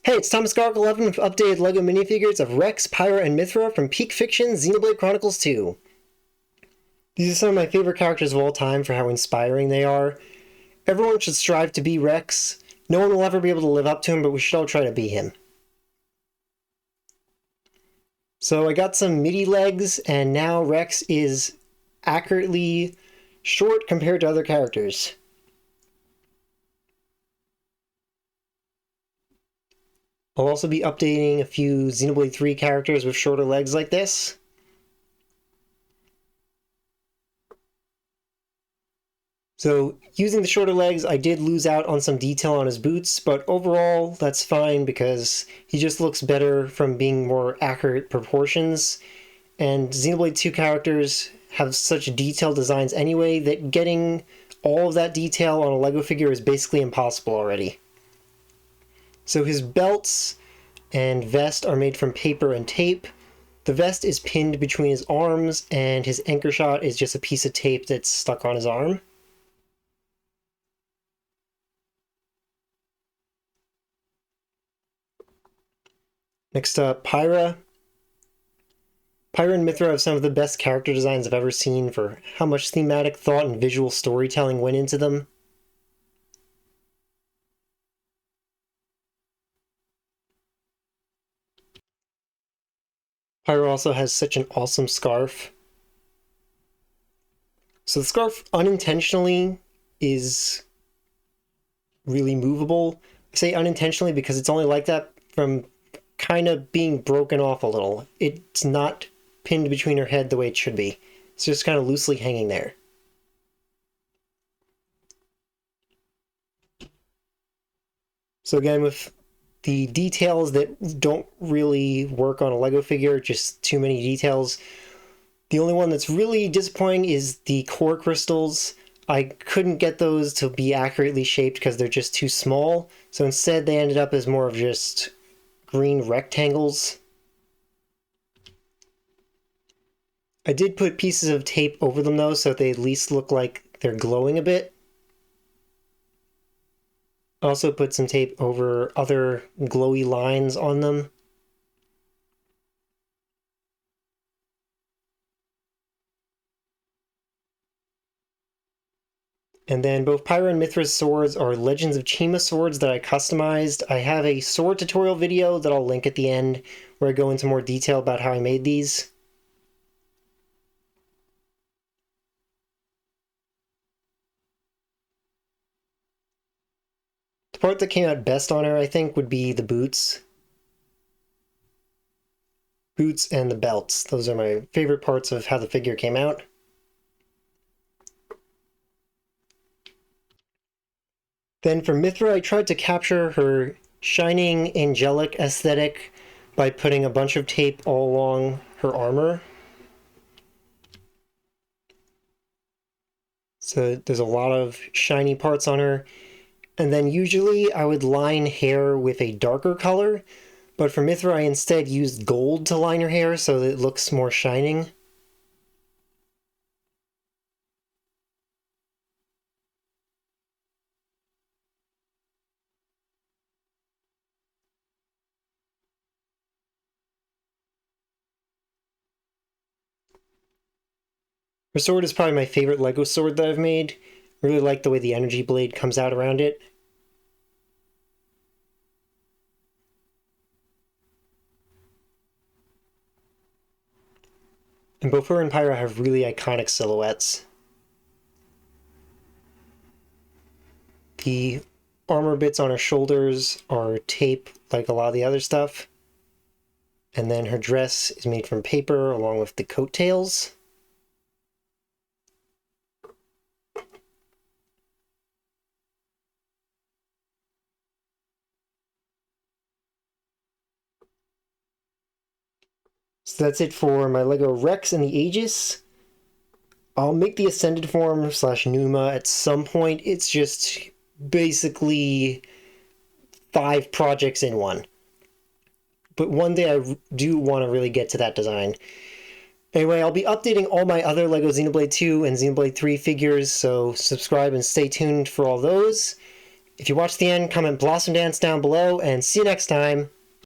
Hey, it's Thomas Garg 11 with updated LEGO minifigures of Rex, Pyra, and Mythra from Peak Fiction Xenoblade Chronicles 2. These are some of my favorite characters of all time for how inspiring they are. Everyone should strive to be Rex. No one will ever be able to live up to him, but we should all try to be him. So I got some midi legs, and now Rex is accurately short compared to other characters. I'll also be updating a few Xenoblade 3 characters with shorter legs like this. So, using the shorter legs, I did lose out on some detail on his boots, but overall, that's fine because he just looks better from being more accurate proportions. And Xenoblade 2 characters have such detailed designs anyway that getting all of that detail on a LEGO figure is basically impossible already. So his belts and vest are made from paper and tape. The vest is pinned between his arms, and his anchor shot is just a piece of tape that's stuck on his arm. Next up, Pyra. Pyra and Mythra have some of the best character designs I've ever seen for how much thematic thought and visual storytelling went into them. Pyra also has such an awesome scarf. So the scarf unintentionally is really movable. I say unintentionally because it's only like that from kind of being broken off a little. It's not pinned between her head the way it should be. It's just kind of loosely hanging there. So again, with the details that don't really work on a LEGO figure, just too many details. The only one that's really disappointing is the core crystals. I couldn't get those to be accurately shaped because they're just too small, so instead they ended up as more of just green rectangles. I did put pieces of tape over them though, so they at least look like they're glowing a bit. I also put some tape over other glowy lines on them. And then both Pyra and Mythra's swords are Legends of Chima swords that I customized. I have a sword tutorial video that I'll link at the end where I go into more detail about how I made these. The part that came out best on her, I think, would be the boots. Boots and the belts. Those are my favorite parts of how the figure came out. Then for Mythra, I tried to capture her shining angelic aesthetic by putting a bunch of tape all along her armor. So there's a lot of shiny parts on her. And then usually I would line hair with a darker color, but for Mythra I instead used gold to line her hair so that it looks more shining. Her sword is probably my favorite LEGO sword that I've made. I really like the way the energy blade comes out around it. And both her and Pyra have really iconic silhouettes. The armor bits on her shoulders are tape like a lot of the other stuff. And then her dress is made from paper along with the coattails. So that's it for my LEGO Rex and the Aegis. I'll make the Ascended form / Numa at some point. It's just basically 5 projects in one. But one day I do want to really get to that design. Anyway, I'll be updating all my other LEGO Xenoblade 2 and Xenoblade 3 figures, so subscribe and stay tuned for all those. If you watch the end, comment Blossom Dance down below, and see you next time.